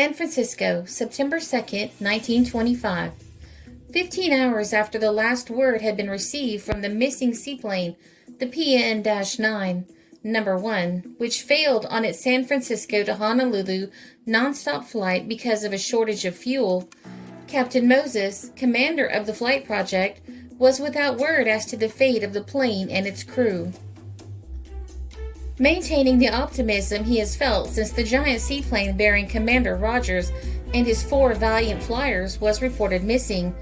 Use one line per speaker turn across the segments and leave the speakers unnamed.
San Francisco, September 2nd, 1925. 15 hours after the last word had been received from the missing seaplane, the PN-9, number 1, which failed on its San Francisco to Honolulu nonstop flight because of a shortage of fuel, Captain Moses, commander of the flight project, was without word as to the fate of the plane and its crew. Maintaining the optimism he has felt since the giant seaplane bearing Commander Rogers and his 4 valiant flyers was reported missing,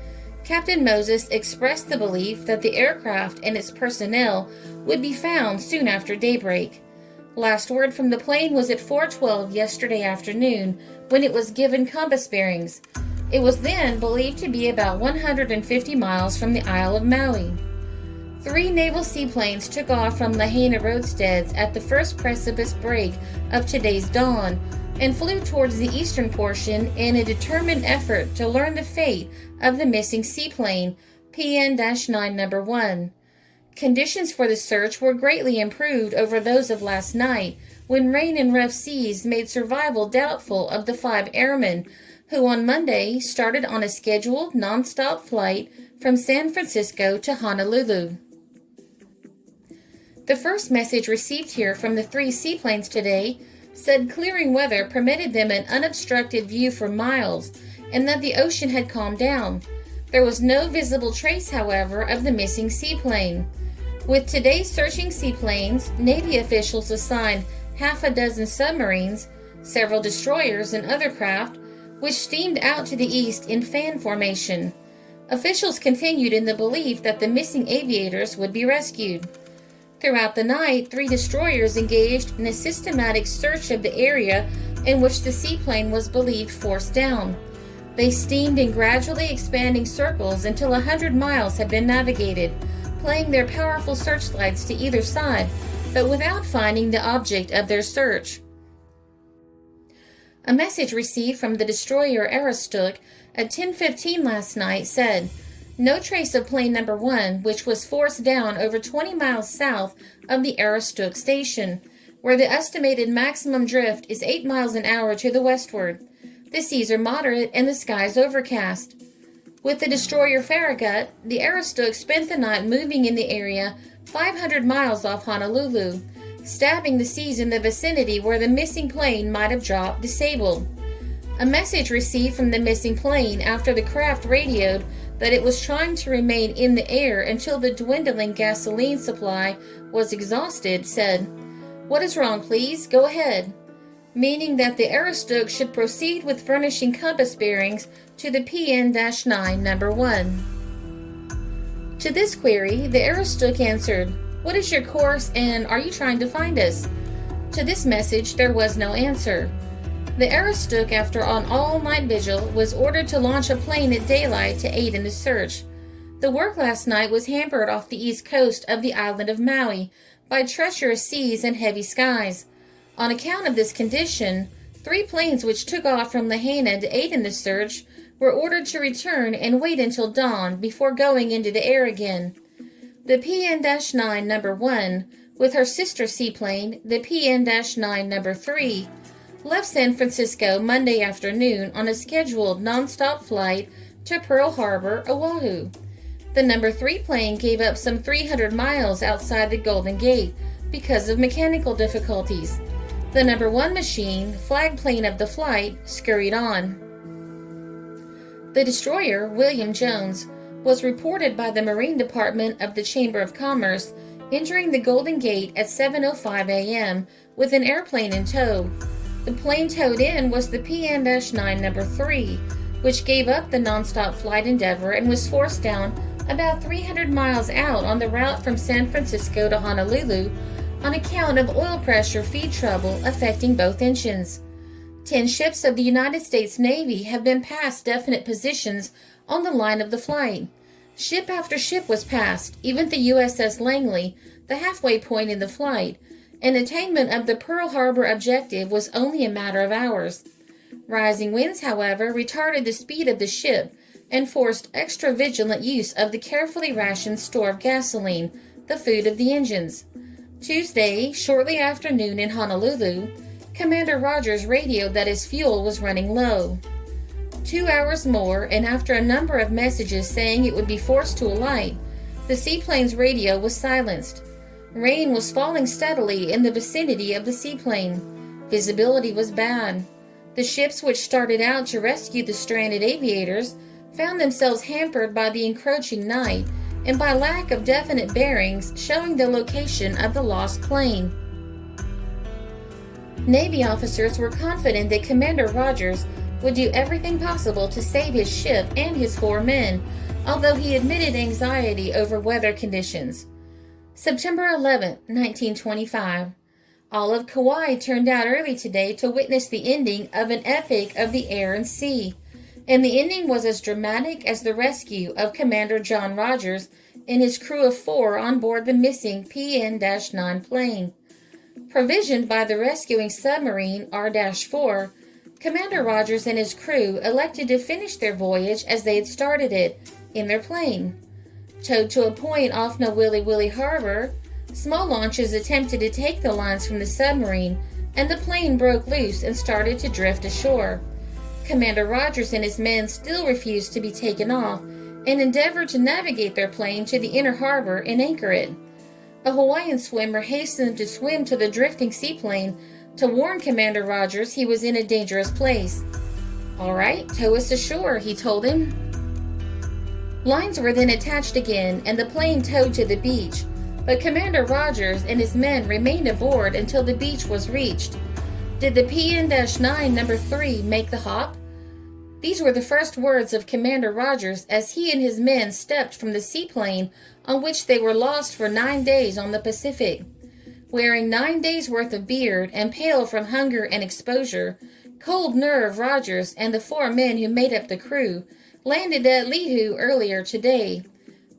Captain Moses expressed the belief that the aircraft and its personnel would be found soon after daybreak. Last word from the plane was at 4:12 yesterday afternoon when it was given compass bearings. It was then believed to be about 150 miles from the Isle of Maui. 3 naval seaplanes took off from Lahaina roadsteads at the first precipitous break of today's dawn and flew towards the eastern portion in a determined effort to learn the fate of the missing seaplane, PN-9 number 1. Conditions for the search were greatly improved over those of last night, when rain and rough seas made survival doubtful of the 5 airmen who on Monday started on a scheduled nonstop flight from San Francisco to Honolulu. The first message received here from the 3 seaplanes today said clearing weather permitted them an unobstructed view for miles and that the ocean had calmed down. There was no visible trace, however, of the missing seaplane. With today's searching seaplanes, Navy officials assigned half a dozen submarines, several destroyers, and other craft, which steamed out to the east in fan formation. Officials continued in the belief that the missing aviators would be rescued. Throughout the night, 3 destroyers engaged in a systematic search of the area in which the seaplane was believed forced down. They steamed in gradually expanding circles until 100 miles had been navigated, playing their powerful searchlights to either side, but without finding the object of their search. A message received from the destroyer Aroostook at 10:15 last night said, "No trace of plane number 1, which was forced down over 20 miles south of the Aroostook station, where the estimated maximum drift is 8 miles an hour to the westward. The seas are moderate and the skies overcast." With the destroyer Farragut, the Aroostook spent the night moving in the area 500 miles off Honolulu, stabbing the seas in the vicinity where the missing plane might have dropped disabled. A message received from the missing plane after the craft radioed that it was trying to remain in the air until the dwindling gasoline supply was exhausted said, "What is wrong, please? Go ahead," meaning that the Aroostook should proceed with furnishing compass bearings to the PN-9 number 1. To this query, the Aroostook answered, "What is your course and are you trying to find us?" To this message there was no answer. The Aroostook, after an all-night vigil, was ordered to launch a plane at daylight to aid in the search. The work last night was hampered off the east coast of the island of Maui by treacherous seas and heavy skies. On account of this condition, 3 planes which took off from Lahaina to aid in the search were ordered to return and wait until dawn before going into the air again. The PN-9 number 1, with her sister seaplane, the PN-9 number 3, left San Francisco Monday afternoon on a scheduled nonstop flight to Pearl Harbor, Oahu. The number 3 plane gave up some 300 miles outside the Golden Gate because of mechanical difficulties. The number 1 machine, flag plane of the flight, scurried on. The destroyer, William Jones, was reported by the Marine Department of the Chamber of Commerce entering the Golden Gate at 7:05 a.m. with an airplane in tow. The plane towed in was the PN-9 number 3, which gave up the nonstop flight endeavor and was forced down about 300 miles out on the route from San Francisco to Honolulu on account of oil pressure feed trouble affecting both engines. 10 ships of the United States Navy have been past definite positions on the line of the flight. Ship after ship was passed, even the USS Langley, the halfway point in the flight, and attainment of the Pearl Harbor objective was only a matter of hours. Rising winds, however, retarded the speed of the ship and forced extra vigilant use of the carefully rationed store of gasoline, the food of the engines. Tuesday, shortly after noon in Honolulu, Commander Rogers radioed that his fuel was running low. 2 hours more, and after a number of messages saying it would be forced to alight, the seaplane's radio was silenced. Rain was falling steadily in the vicinity of the seaplane. Visibility was bad. The ships which started out to rescue the stranded aviators found themselves hampered by the encroaching night and by lack of definite bearings showing the location of the lost plane. Navy officers were confident that Commander Rogers would do everything possible to save his ship and his 4 men, although he admitted anxiety over weather conditions. September 11, 1925. All of Kauai turned out early today to witness the ending of an epic of the air and sea, and the ending was as dramatic as the rescue of Commander John Rogers and his crew of 4 on board the missing PN-9 plane. Provisioned by the rescuing submarine R-4, Commander Rogers and his crew elected to finish their voyage as they had started it, in their plane. Towed to a point off Nowili Willi Harbor, small launches attempted to take the lines from the submarine, and the plane broke loose and started to drift ashore. Commander Rogers and his men still refused to be taken off and endeavored to navigate their plane to the inner harbor and anchor it. A Hawaiian swimmer hastened to swim to the drifting seaplane to warn Commander Rogers he was in a dangerous place. "All right, tow us ashore," he told him. Lines were then attached again and the plane towed to the beach, but Commander Rogers and his men remained aboard until the beach was reached. Did the PN-9 number 3 make the hop? These were the first words of Commander Rogers as he and his men stepped from the seaplane on which they were lost for 9 days on the Pacific. Wearing 9 days' worth of beard and pale from hunger and exposure, Cold Nerve Rogers and the 4 men who made up the crew landed at Lihu earlier today.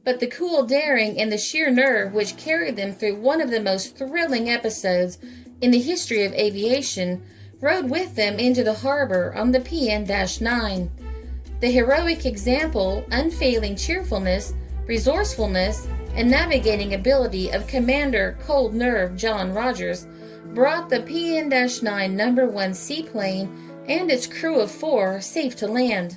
But the cool daring and the sheer nerve which carried them through one of the most thrilling episodes in the history of aviation rode with them into the harbor on the PN-9. The heroic example, unfailing cheerfulness, resourcefulness, and navigating ability of Commander Cold Nerve John Rogers brought the PN-9 number 1 seaplane and its crew of 4 safe to land.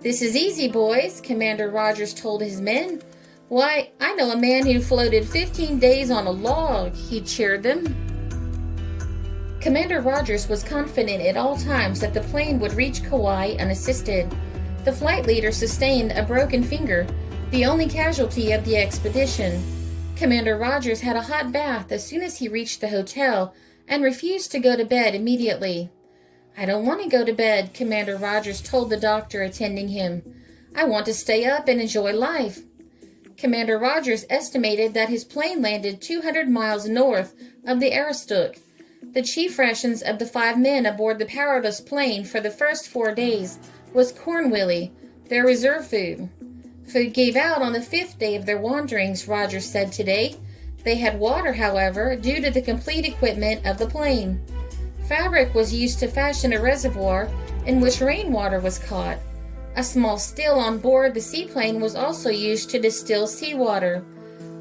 "This is easy, boys," Commander Rogers told his men. "Why, I know a man who floated 15 days on a log," he cheered them. Commander Rogers was confident at all times that the plane would reach Kauai unassisted. The flight leader sustained a broken finger, the only casualty of the expedition. Commander Rogers had a hot bath as soon as he reached the hotel and refused to go to bed immediately. "I don't want to go to bed," Commander Rogers told the doctor attending him. "I want to stay up and enjoy life." Commander Rogers estimated that his plane landed 200 miles north of the Aroostook. The chief rations of the 5 men aboard the powerless plane for the first 4 days was corn willy, their reserve food. Food gave out on the 5th day of their wanderings, Rogers said today. They had water, however, due to the complete equipment of the plane. Fabric was used to fashion a reservoir in which rainwater was caught. A small still on board the seaplane was also used to distill seawater.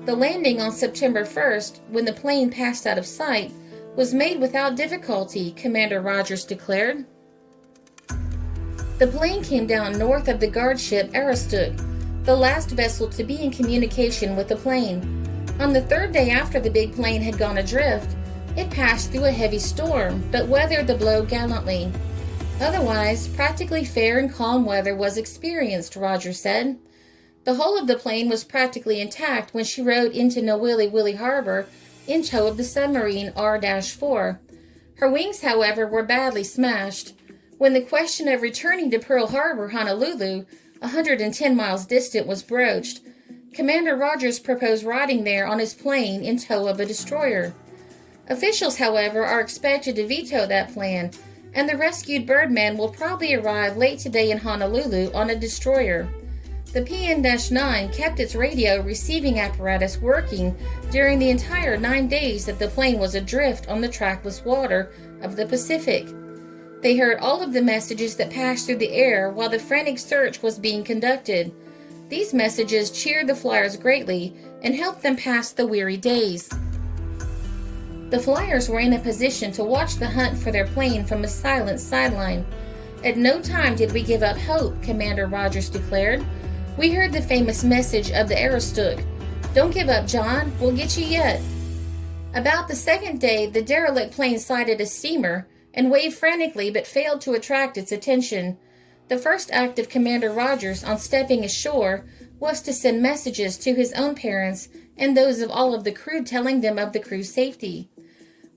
The landing on September 1st, when the plane passed out of sight, was made without difficulty, Commander Rogers declared. The plane came down north of the guard ship Aroostook, the last vessel to be in communication with the plane. On the 3rd day after the big plane had gone adrift, it passed through a heavy storm, but weathered the blow gallantly. Otherwise, practically fair and calm weather was experienced, Rogers said. The hull of the plane was practically intact when she rode into Nowili Willi Harbor in tow of the submarine R-4. Her wings, however, were badly smashed. When the question of returning to Pearl Harbor, Honolulu, 110 miles distant, was broached, Commander Rogers proposed riding there on his plane in tow of a destroyer. Officials, however, are expected to veto that plan, and the rescued birdman will probably arrive late today in Honolulu on a destroyer. The PN-9 kept its radio receiving apparatus working during the entire 9 days that the plane was adrift on the trackless water of the Pacific. They heard all of the messages that passed through the air while the frantic search was being conducted. These messages cheered the flyers greatly and helped them pass the weary days. The flyers were in a position to watch the hunt for their plane from a silent sideline. At no time did we give up hope, Commander Rogers declared. We heard the famous message of the Aroostook. Don't give up, John. We'll get you yet. About the second day, the derelict plane sighted a steamer and waved frantically but failed to attract its attention. The first act of Commander Rogers on stepping ashore was to send messages to his own parents and those of all of the crew telling them of the crew's safety.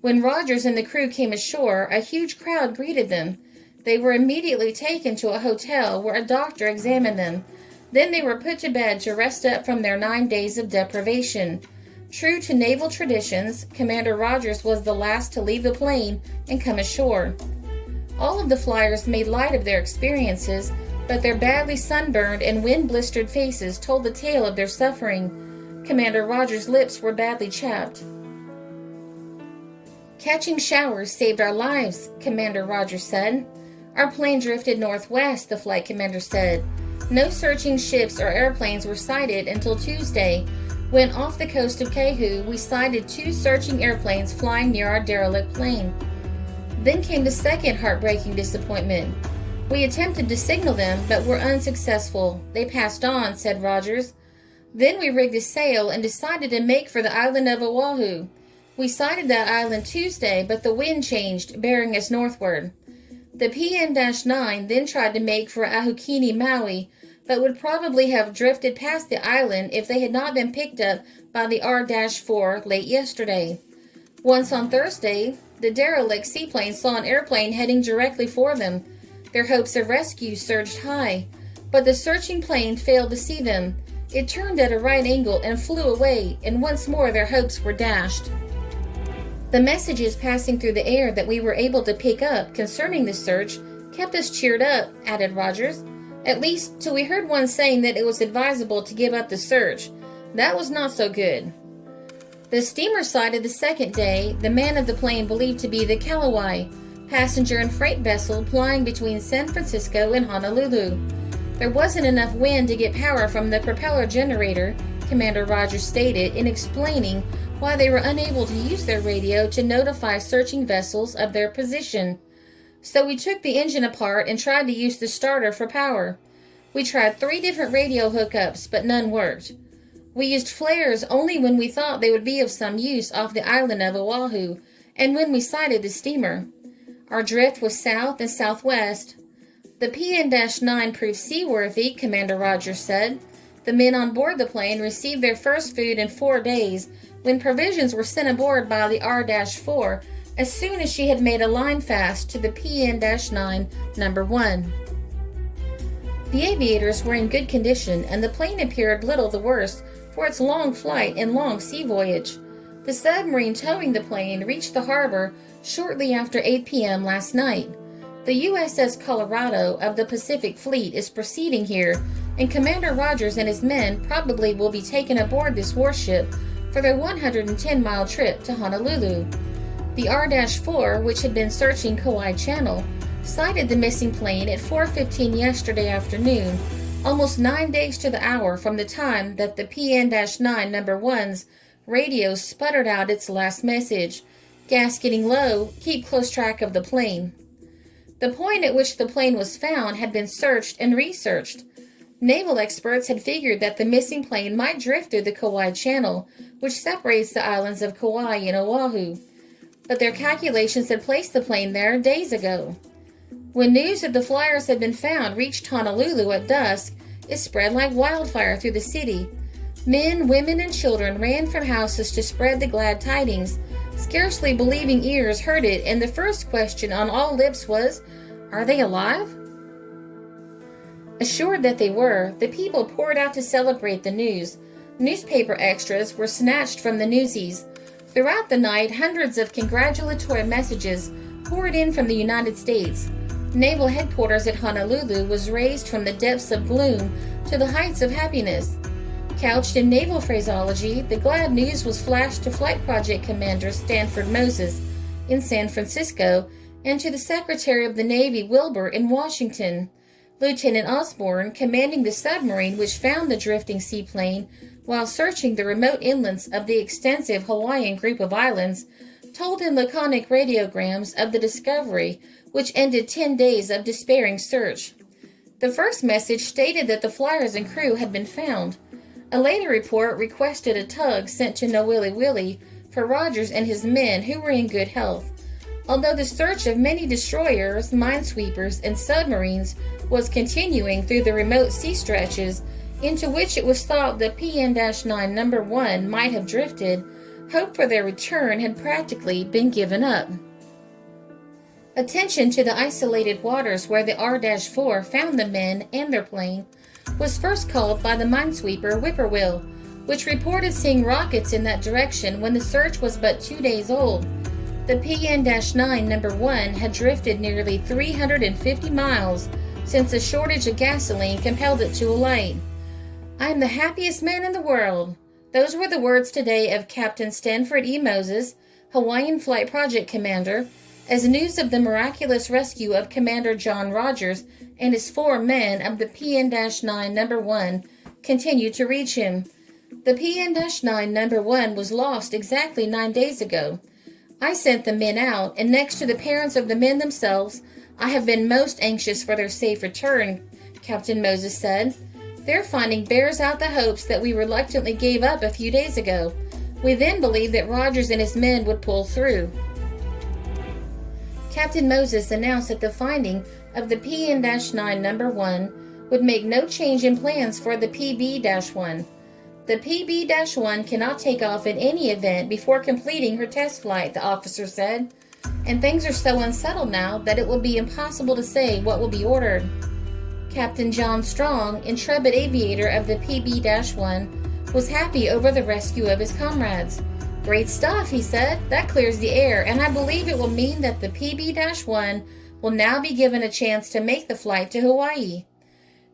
When Rogers and the crew came ashore, a huge crowd greeted them. They were immediately taken to a hotel where a doctor examined them. Then they were put to bed to rest up from their 9 days of deprivation. True to naval traditions, Commander Rogers was the last to leave the plane and come ashore. All of the flyers made light of their experiences, but their badly sunburned and wind-blistered faces told the tale of their suffering. Commander Rogers' lips were badly chapped. Catching showers saved our lives, Commander Rogers said. Our plane drifted northwest, the flight commander said. No searching ships or airplanes were sighted until Tuesday, when off the coast of Kehu we sighted 2 searching airplanes flying near our derelict plane. Then came the second heartbreaking disappointment. We attempted to signal them, but were unsuccessful. They passed on, said Rogers. Then we rigged a sail and decided to make for the island of Oahu. We sighted that island Tuesday, but the wind changed, bearing us northward. The PN-9 then tried to make for Ahukini, Maui, but would probably have drifted past the island if they had not been picked up by the R-4 late yesterday. Once on Thursday, the derelict seaplane saw an airplane heading directly for them. Their hopes of rescue surged high, but the searching plane failed to see them. It turned at a right angle and flew away, and once more their hopes were dashed. The messages passing through the air that we were able to pick up concerning the search kept us cheered up, added Rogers. At least till we heard one saying that it was advisable to give up the search. That was not so good. The steamer sighted the second day, the man of the plane believed to be the Kalawai, passenger and freight vessel plying between San Francisco and Honolulu. There wasn't enough wind to get power from the propeller generator, Commander Rogers stated in explaining why they were unable to use their radio to notify searching vessels of their position. So we took the engine apart and tried to use the starter for power. We tried 3 different radio hookups, but none worked. We used flares only when we thought they would be of some use off the island of Oahu, and when we sighted the steamer. Our drift was south and southwest. The PN-9 proved seaworthy, Commander Rogers said. The men on board the plane received their first food in 4 days, when provisions were sent aboard by the R-4 as soon as she had made a line fast to the PN-9 number 1. The aviators were in good condition, and the plane appeared little the worse for its long flight and long sea voyage. The submarine towing the plane reached the harbor shortly after 8 p.m. last night. The USS Colorado of the Pacific Fleet is proceeding here, and Commander Rogers and his men probably will be taken aboard this warship for their 110-mile trip to Honolulu. The R-4, which had been searching Kauai Channel, sighted the missing plane at 4:15 yesterday afternoon, almost 9 days to the hour from the time that the PN-9 number 1's radio sputtered out its last message. Gas getting low, keep close track of the plane. The point at which the plane was found had been searched and researched. Naval experts had figured that the missing plane might drift through the Kauai Channel, which separates the islands of Kauai and Oahu, but their calculations had placed the plane there days ago. When news that the flyers had been found reached Honolulu at dusk, it spread like wildfire through the city. Men, women, and children ran from houses to spread the glad tidings. Scarcely believing ears heard it, and the first question on all lips was, "Are they alive?" Assured that they were, the people poured out to celebrate the news. Newspaper extras were snatched from the newsies. Throughout the night, hundreds of congratulatory messages poured in from the United States. Naval headquarters at Honolulu was raised from the depths of gloom to the heights of happiness. Couched in naval phraseology, the glad news was flashed to Flight Project Commander Stanford Moses in San Francisco and to the Secretary of the Navy Wilbur in Washington. Lieutenant Osborne, commanding the submarine which found the drifting seaplane while searching the remote inlands of the extensive Hawaiian group of islands, told in laconic radiograms of the discovery, which ended 10 days of despairing search. The first message stated that the flyers and crew had been found. A later report requested a tug sent to Nowili Willie for Rogers and his men who were in good health. Although the search of many destroyers, minesweepers, and submarines was continuing through the remote sea stretches into which it was thought the PN-9 No. 1 might have drifted, hope for their return had practically been given up. Attention to the isolated waters where the R-4 found the men and their plane was first called by the minesweeper Whippoorwill, which reported seeing rockets in that direction when the search was but 2 days old. The PN-9 No. 1 had drifted nearly 350 miles since a shortage of gasoline compelled it to alight. "I am the happiest man in the world." Those were the words today of Captain Stanford E. Moses, Hawaiian Flight Project Commander, as news of the miraculous rescue of Commander John Rogers and his 4 men of the PN-9 No. 1 continued to reach him. The PN-9 No. 1 was lost exactly 9 days ago. I sent the men out, and next to the parents of the men themselves, I have been most anxious for their safe return, Captain Moses said. Their finding bears out the hopes that we reluctantly gave up a few days ago. We then believed that Rogers and his men would pull through. Captain Moses announced that the finding of the PN-9 No. 1 would make no change in plans for the PB-1. The PB-1 cannot take off in any event before completing her test flight, the officer said, and things are so unsettled now that it will be impossible to say what will be ordered. Captain John Strong, intrepid aviator of the PB-1, was happy over the rescue of his comrades. "Great stuff," he said. "That clears the air, and I believe it will mean that the PB-1 will now be given a chance to make the flight to Hawaii."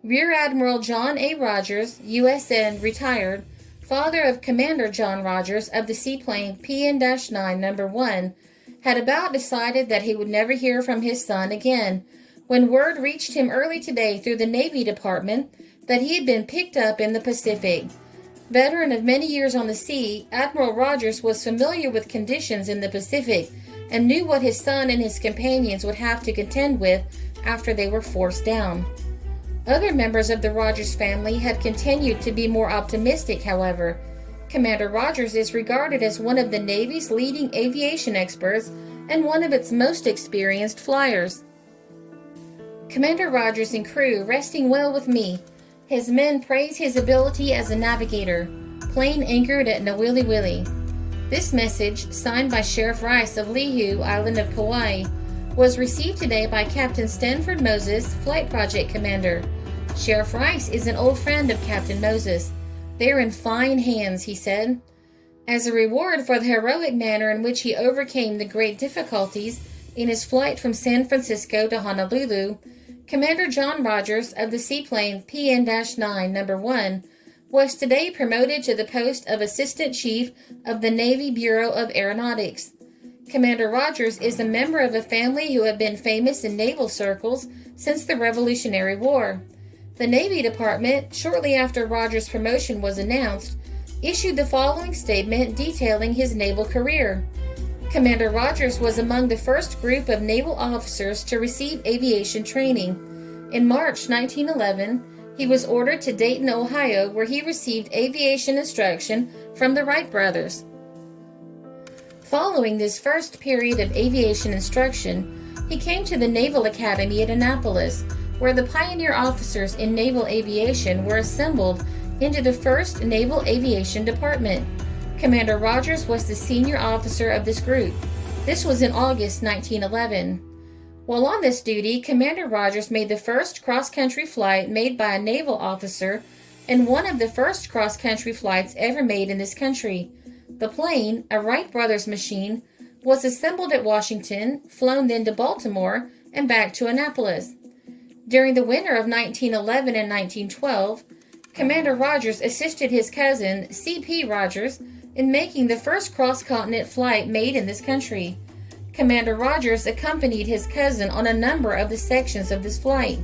Rear Admiral John A. Rogers, USN, retired, father of Commander John Rogers of the seaplane PN-9 No. 1, had about decided that he would never hear from his son again when word reached him early today through the Navy Department that he had been picked up in the Pacific. Veteran of many years on the sea, Admiral Rogers was familiar with conditions in the Pacific and knew what his son and his companions would have to contend with after they were forced down. Other members of the Rogers family had continued to be more optimistic, however. Commander Rogers is regarded as one of the Navy's leading aviation experts and one of its most experienced flyers. "Commander Rogers and crew resting well with me. His men praise his ability as a navigator. Plane anchored at Nowili Willie." This message, signed by Sheriff Rice of Lihu, island of Kauai, was received today by Captain Stanford Moses, Flight Project Commander. Sheriff Rice is an old friend of Captain Moses. "They're in fine hands," he said. As a reward for the heroic manner in which he overcame the great difficulties in his flight from San Francisco to Honolulu, Commander John Rogers of the seaplane PN-9 No. 1 was today promoted to the post of Assistant Chief of the Navy Bureau of Aeronautics. Commander Rogers is a member of a family who have been famous in naval circles since the Revolutionary War. The Navy Department, shortly after Rogers' promotion was announced, issued the following statement detailing his naval career. Commander Rogers was among the first group of naval officers to receive aviation training. In March 1911, he was ordered to Dayton, Ohio, where he received aviation instruction from the Wright brothers. Following this first period of aviation instruction, he came to the Naval Academy at Annapolis, where the pioneer officers in naval aviation were assembled into the 1st Naval Aviation Department. Commander Rogers was the senior officer of this group. This was in August 1911. While on this duty, Commander Rogers made the first cross-country flight made by a naval officer and one of the first cross-country flights ever made in this country. The plane, a Wright brothers machine, was assembled at Washington, flown then to Baltimore, and back to Annapolis. During the winter of 1911 and 1912, Commander Rogers assisted his cousin, C.P. Rogers, in making the first cross-continent flight made in this country. Commander Rogers accompanied his cousin on a number of the sections of this flight.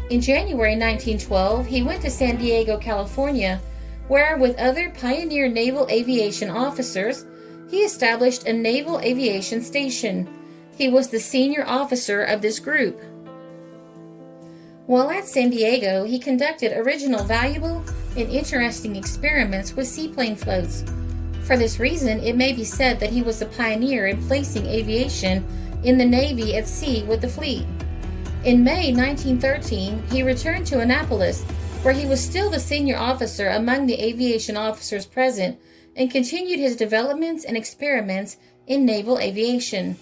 In January 1912, he went to San Diego, California, where, with other pioneer naval aviation officers, he established a naval aviation station. He was the senior officer of this group. While at San Diego, he conducted original, valuable, and interesting experiments with seaplane floats. For this reason, it may be said that he was a pioneer in placing aviation in the Navy at sea with the fleet. In May 1913, he returned to Annapolis, where he was still the senior officer among the aviation officers present, and continued his developments and experiments in naval aviation.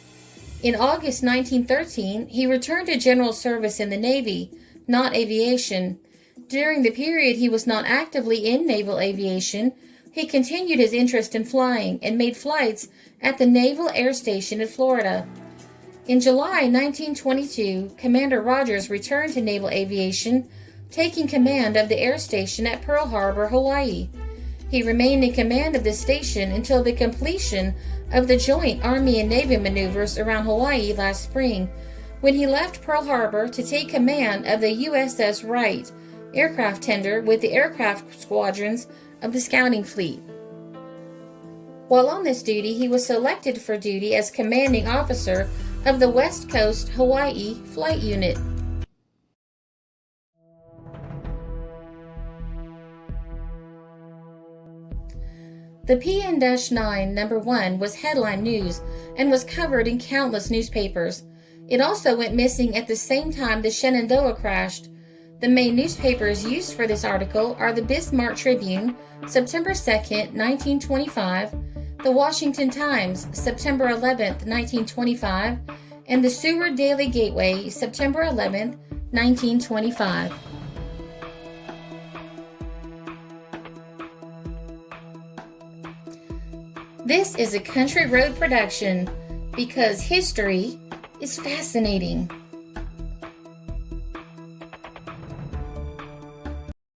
In August 1913, he returned to general service in the Navy, not aviation. During the period he was not actively in naval aviation, he continued his interest in flying and made flights at the Naval Air Station in Florida. In July 1922, Commander Rogers returned to naval aviation, taking command of the air station at Pearl Harbor, Hawaii. He remained in command of this station until the completion of the joint Army and Navy maneuvers around Hawaii last spring, when he left Pearl Harbor to take command of the USS Wright aircraft tender with the aircraft squadrons of the scouting fleet. While on this duty, he was selected for duty as commanding officer of the West Coast Hawaii Flight Unit. The PN-9 No. 1 was headline news and was covered in countless newspapers. It also went missing at the same time the Shenandoah crashed. The main newspapers used for this article are the Bismarck Tribune, September 2nd, 1925, the Washington Times, September 11th, 1925, and the Seward Daily Gateway, September 11th, 1925. This is a Country Road production because history is fascinating.